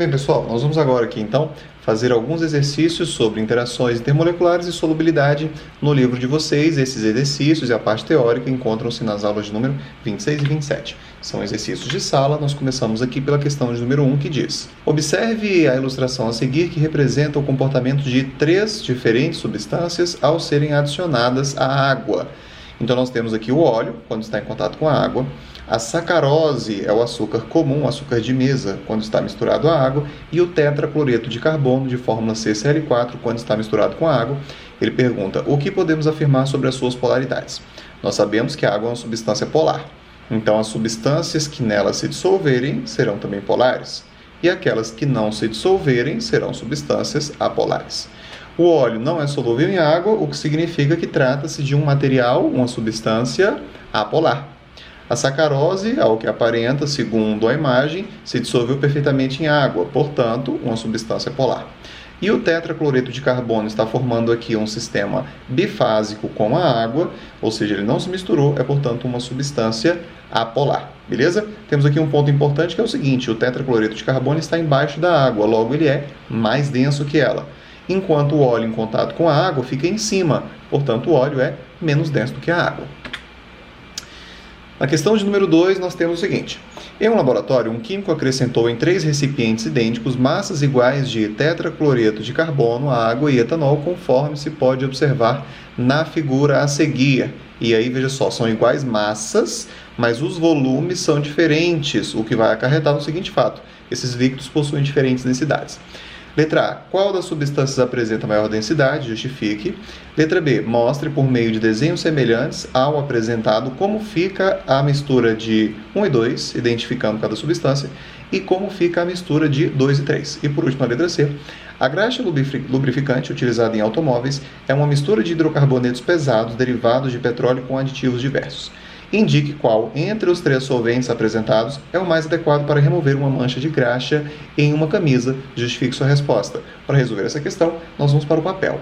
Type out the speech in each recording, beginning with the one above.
Bem, pessoal, nós vamos agora aqui então fazer alguns exercícios sobre interações intermoleculares e solubilidade no livro de vocês. Esses exercícios e a parte teórica encontram-se nas aulas de número 26 e 27. São exercícios de sala. Nós começamos aqui pela questão de número 1, que diz: observe a ilustração a seguir, que representa o comportamento de 3 diferentes substâncias ao serem adicionadas à água. Então nós temos aqui o óleo, quando está em contato com a água. A sacarose é o açúcar comum, o açúcar de mesa, quando está misturado à água. E o tetracloreto de carbono, de fórmula CCl4, quando está misturado com a água. Ele pergunta: o que podemos afirmar sobre as suas polaridades? Nós sabemos que a água é uma substância polar. Então as substâncias que nela se dissolverem serão também polares. E aquelas que não se dissolverem serão substâncias apolares. O óleo não é solúvel em água, o que significa que trata-se de um material, uma substância apolar. A sacarose, ao que aparenta, segundo a imagem, se dissolveu perfeitamente em água, portanto, uma substância polar. E o tetracloreto de carbono está formando aqui um sistema bifásico com a água, ou seja, ele não se misturou, é, portanto, uma substância apolar. Beleza? Temos aqui um ponto importante que é o seguinte: o tetracloreto de carbono está embaixo da água, logo ele é mais denso que ela. Enquanto o óleo em contato com a água fica em cima, portanto, o óleo é menos denso do que a água. Na questão de número 2, nós temos o seguinte: em um laboratório, um químico acrescentou em 3 recipientes idênticos massas iguais de tetracloreto de carbono, água e etanol, conforme se pode observar na figura a seguir. E aí, veja só, são iguais massas, mas os volumes são diferentes, o que vai acarretar no seguinte fato: esses líquidos possuem diferentes densidades. Letra A: qual das substâncias apresenta maior densidade? Justifique. Letra B: mostre por meio de desenhos semelhantes ao apresentado como fica a mistura de 1 e 2, identificando cada substância, e como fica a mistura de 2 e 3. E por último, a letra C: a graxa lubrificante utilizada em automóveis é uma mistura de hidrocarbonetos pesados derivados de petróleo com aditivos diversos. Indique qual, entre os 3 solventes apresentados, é o mais adequado para remover uma mancha de graxa em uma camisa. Justifique sua resposta. Para resolver essa questão, nós vamos para o papel.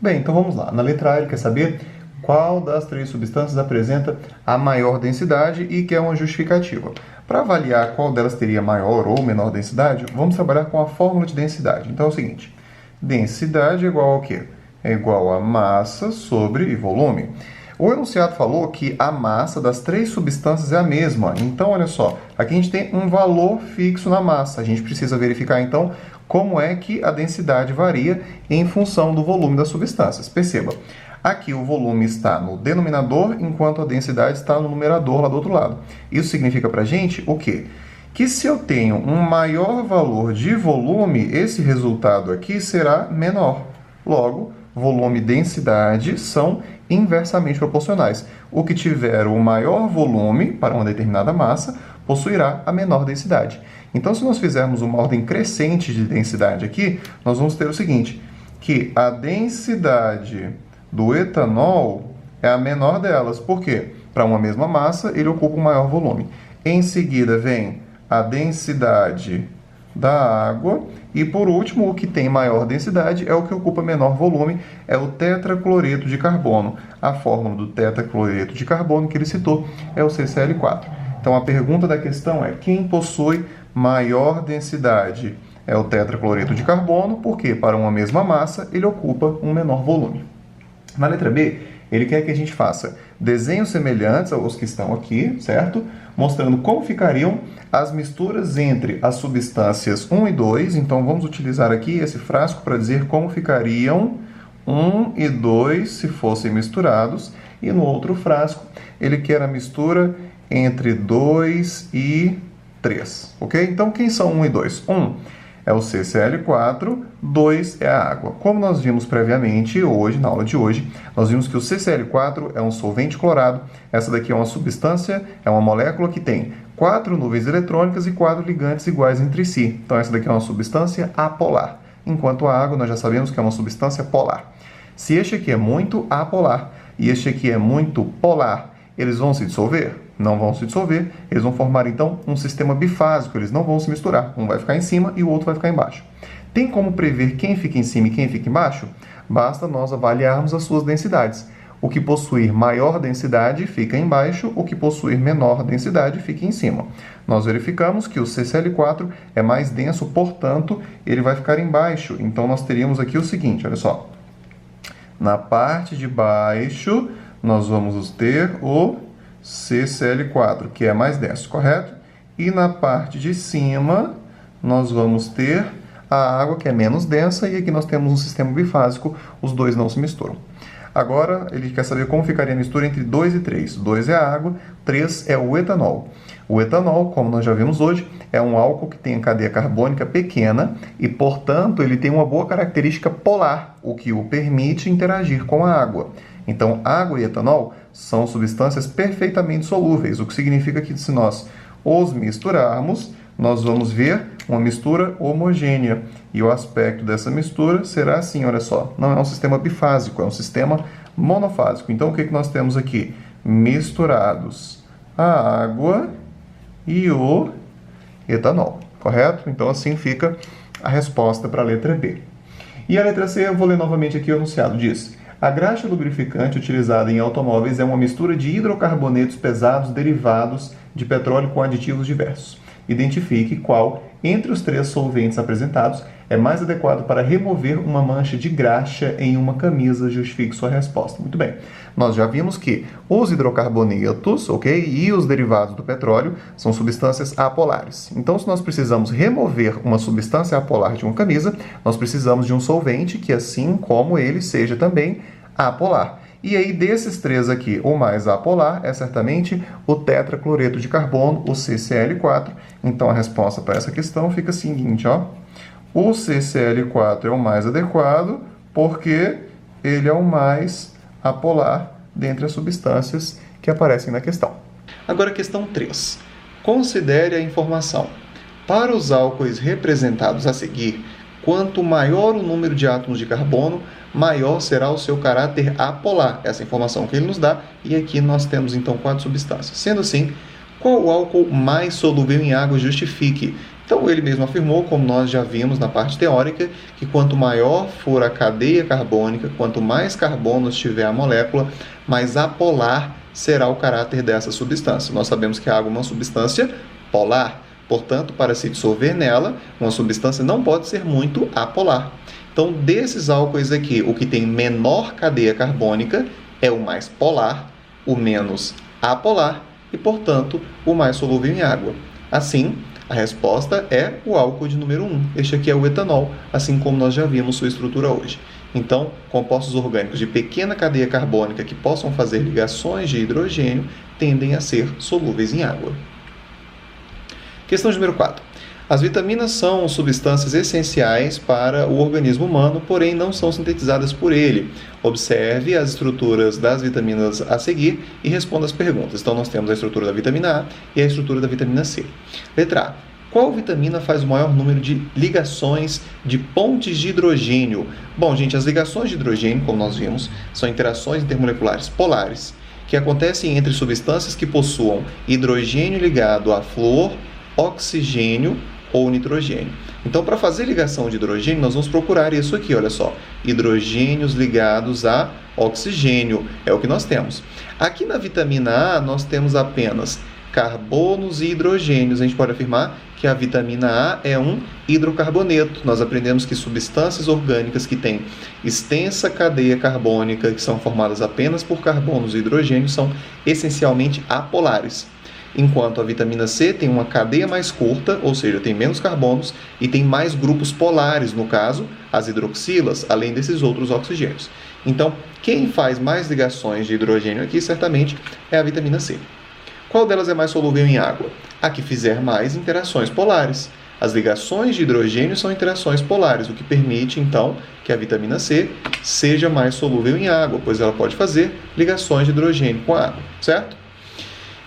Bem, então vamos lá. Na letra A, ele quer saber qual das 3 substâncias apresenta a maior densidade e quer uma justificativa. Para avaliar qual delas teria maior ou menor densidade, vamos trabalhar com a fórmula de densidade. Então é o seguinte: densidade é igual ao quê? É igual a massa sobre volume. O enunciado falou que a massa das 3 substâncias é a mesma. Então, olha só, aqui a gente tem um valor fixo na massa. A gente precisa verificar, então, como é que a densidade varia em função do volume das substâncias. Perceba, aqui o volume está no denominador, enquanto a densidade está no numerador lá do outro lado. Isso significa para a gente o quê? Que se eu tenho um maior valor de volume, esse resultado aqui será menor. Logo, volume e densidade são inversamente proporcionais. O que tiver o maior volume para uma determinada massa possuirá a menor densidade. Então, se nós fizermos uma ordem crescente de densidade aqui, nós vamos ter o seguinte: que a densidade do etanol é a menor delas. Por quê? Para uma mesma massa, ele ocupa um maior volume. Em seguida, vem a densidade da água. E por último, o que tem maior densidade é o que ocupa menor volume, é o tetracloreto de carbono. A fórmula do tetracloreto de carbono que ele citou é o CCl4. Então a pergunta da questão é: quem possui maior densidade? É o tetracloreto de carbono, porque para uma mesma massa ele ocupa um menor volume. Na letra B, ele quer que a gente faça desenhos semelhantes aos que estão aqui, certo? Mostrando como ficariam as misturas entre as substâncias 1 e 2. Então, vamos utilizar aqui esse frasco para dizer como ficariam 1 e 2 se fossem misturados. E no outro frasco, ele quer a mistura entre 2 e 3. Ok? Então, quem são 1 e 2? 1 é o CCl4, 2 é a água. Como nós vimos previamente hoje, na aula de hoje, nós vimos que o CCl4 é um solvente clorado. Essa daqui é uma substância, é uma molécula que tem 4 nuvens eletrônicas e 4 ligantes iguais entre si. Então essa daqui é uma substância apolar. Enquanto a água nós já sabemos que é uma substância polar. Se este aqui é muito apolar e este aqui é muito polar, eles vão se dissolver? Não vão se dissolver, eles vão formar então um sistema bifásico, eles não vão se misturar. Um vai ficar em cima e o outro vai ficar embaixo. Tem como prever quem fica em cima e quem fica embaixo? Basta nós avaliarmos as suas densidades. O que possuir maior densidade fica embaixo, o que possuir menor densidade fica em cima. Nós verificamos que o CCl4 é mais denso, portanto, ele vai ficar embaixo. Então, nós teríamos aqui o seguinte, olha só. Na parte de baixo, nós vamos ter o CCl4, que é mais denso, correto? E na parte de cima, nós vamos ter a água, que é menos densa, e aqui nós temos um sistema bifásico, os dois não se misturam. Agora, ele quer saber como ficaria a mistura entre 2 e 3. 2 é a água, 3 é o etanol. O etanol, como nós já vimos hoje, é um álcool que tem a cadeia carbônica pequena e, portanto, ele tem uma boa característica polar, o que o permite interagir com a água. Então, água e etanol são substâncias perfeitamente solúveis, o que significa que se nós os misturarmos, nós vamos ver uma mistura homogênea. E o aspecto dessa mistura será assim, olha só. Não é um sistema bifásico, é um sistema monofásico. Então, o que nós temos aqui? Misturados a água e o etanol, correto? Então, assim fica a resposta para a letra B. E a letra C, eu vou ler novamente aqui o enunciado. Diz: a graxa lubrificante utilizada em automóveis é uma mistura de hidrocarbonetos pesados derivados de petróleo com aditivos diversos. Identifique qual, entre os 3 solventes apresentados, é mais adequado para remover uma mancha de graxa em uma camisa. Justifique sua resposta. Muito bem. Nós já vimos que os hidrocarbonetos, ok, e os derivados do petróleo são substâncias apolares. Então, se nós precisamos remover uma substância apolar de uma camisa, nós precisamos de um solvente que, assim como ele, seja também apolar. E aí, desses 3 aqui, o mais apolar é certamente o tetracloreto de carbono, o CCl4. Então, a resposta para essa questão fica a seguinte, ó. O CCl4 é o mais adequado porque ele é o mais apolar dentre as substâncias que aparecem na questão. Agora, questão 3. Considere a informação. Para os álcoois representados a seguir, quanto maior o número de átomos de carbono, maior será o seu caráter apolar. Essa informação que ele nos dá, e aqui nós temos então 4 substâncias. Sendo assim, qual o álcool mais solúvel em água? Justifique. Então, ele mesmo afirmou, como nós já vimos na parte teórica, que quanto maior for a cadeia carbônica, quanto mais carbonos tiver a molécula, mais apolar será o caráter dessa substância. Nós sabemos que a água é uma substância polar. Portanto, para se dissolver nela, uma substância não pode ser muito apolar. Então, desses álcoois aqui, o que tem menor cadeia carbônica é o mais polar, o menos apolar e, portanto, o mais solúvel em água. Assim, a resposta é o álcool de número 1. Este aqui é o etanol, assim como nós já vimos sua estrutura hoje. Então, compostos orgânicos de pequena cadeia carbônica que possam fazer ligações de hidrogênio tendem a ser solúveis em água. Questão número 4. As vitaminas são substâncias essenciais para o organismo humano, porém não são sintetizadas por ele. Observe as estruturas das vitaminas a seguir e responda as perguntas. Então, nós temos a estrutura da vitamina A e a estrutura da vitamina C. Letra A. Qual vitamina faz o maior número de ligações de pontes de hidrogênio? Bom, gente, as ligações de hidrogênio, como nós vimos, são interações intermoleculares polares que acontecem entre substâncias que possuam hidrogênio ligado a flúor, oxigênio ou nitrogênio. Então, para fazer ligação de hidrogênio, nós vamos procurar isso aqui, olha só. Hidrogênios ligados a oxigênio, é o que nós temos. Aqui na vitamina A, nós temos apenas carbonos e hidrogênios. A gente pode afirmar que a vitamina A é um hidrocarboneto. Nós aprendemos que substâncias orgânicas que têm extensa cadeia carbônica, que são formadas apenas por carbonos e hidrogênios, são essencialmente apolares. Enquanto a vitamina C tem uma cadeia mais curta, ou seja, tem menos carbonos e tem mais grupos polares, no caso, as hidroxilas, além desses outros oxigênios. Então, quem faz mais ligações de hidrogênio aqui, certamente, é a vitamina C. Qual delas é mais solúvel em água? A que fizer mais interações polares. As ligações de hidrogênio são interações polares, o que permite, então, que a vitamina C seja mais solúvel em água, pois ela pode fazer ligações de hidrogênio com água, certo?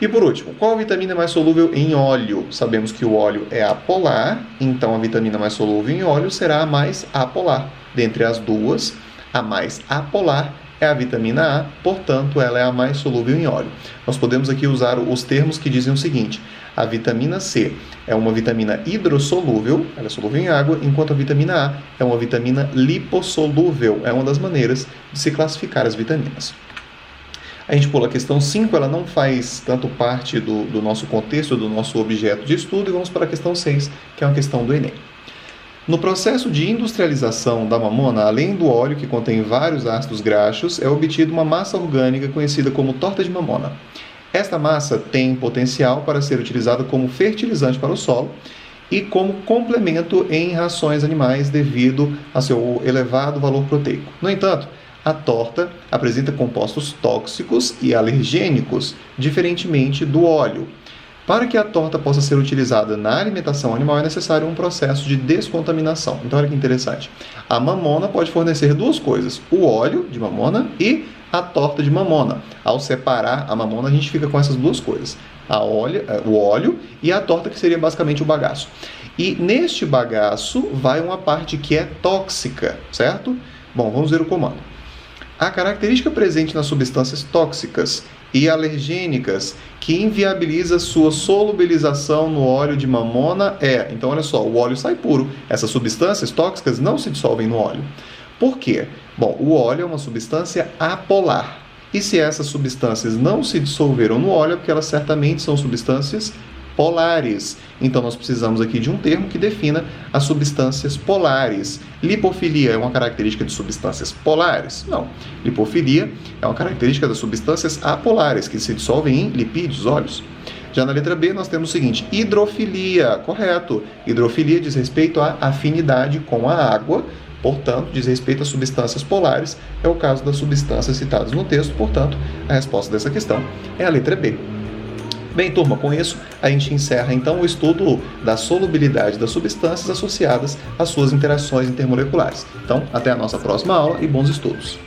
E por último, qual vitamina é mais solúvel em óleo? Sabemos que o óleo é apolar, então a vitamina mais solúvel em óleo será a mais apolar. Dentre as duas, a mais apolar é a vitamina A, portanto, ela é a mais solúvel em óleo. Nós podemos aqui usar os termos que dizem o seguinte: a vitamina C é uma vitamina hidrossolúvel, ela é solúvel em água, enquanto a vitamina A é uma vitamina lipossolúvel. É uma das maneiras de se classificar as vitaminas. A gente pula a questão 5, ela não faz tanto parte do nosso contexto, do nosso objeto de estudo, e vamos para a questão 6, que é uma questão do Enem. No processo de industrialização da mamona, além do óleo que contém vários ácidos graxos, é obtida uma massa orgânica conhecida como torta de mamona. Esta massa tem potencial para ser utilizada como fertilizante para o solo e como complemento em rações animais devido a seu elevado valor proteico. No entanto, a torta apresenta compostos tóxicos e alergênicos, diferentemente do óleo. Para que a torta possa ser utilizada na alimentação animal, é necessário um processo de descontaminação. Então, olha que interessante. A mamona pode fornecer duas coisas: o óleo de mamona e a torta de mamona. Ao separar a mamona, a gente fica com essas duas coisas: o óleo e a torta, que seria basicamente o bagaço. E neste bagaço vai uma parte que é tóxica, certo? Bom, vamos ver o comando. A característica presente nas substâncias tóxicas e alergênicas que inviabiliza sua solubilização no óleo de mamona é... Então, olha só, o óleo sai puro. Essas substâncias tóxicas não se dissolvem no óleo. Por quê? Bom, o óleo é uma substância apolar. E se essas substâncias não se dissolveram no óleo, é porque elas certamente são substâncias polares. Então, nós precisamos aqui de um termo que defina as substâncias polares. Lipofilia é uma característica de substâncias polares? Não. Lipofilia é uma característica das substâncias apolares, que se dissolvem em lipídios, óleos. Já na letra B, nós temos o seguinte: hidrofilia. Correto. Hidrofilia diz respeito à afinidade com a água, portanto, diz respeito a substâncias polares. É o caso das substâncias citadas no texto, portanto, a resposta dessa questão é a letra B. Bem, turma, com isso a gente encerra então o estudo da solubilidade das substâncias associadas às suas interações intermoleculares. Então, até a nossa próxima aula e bons estudos!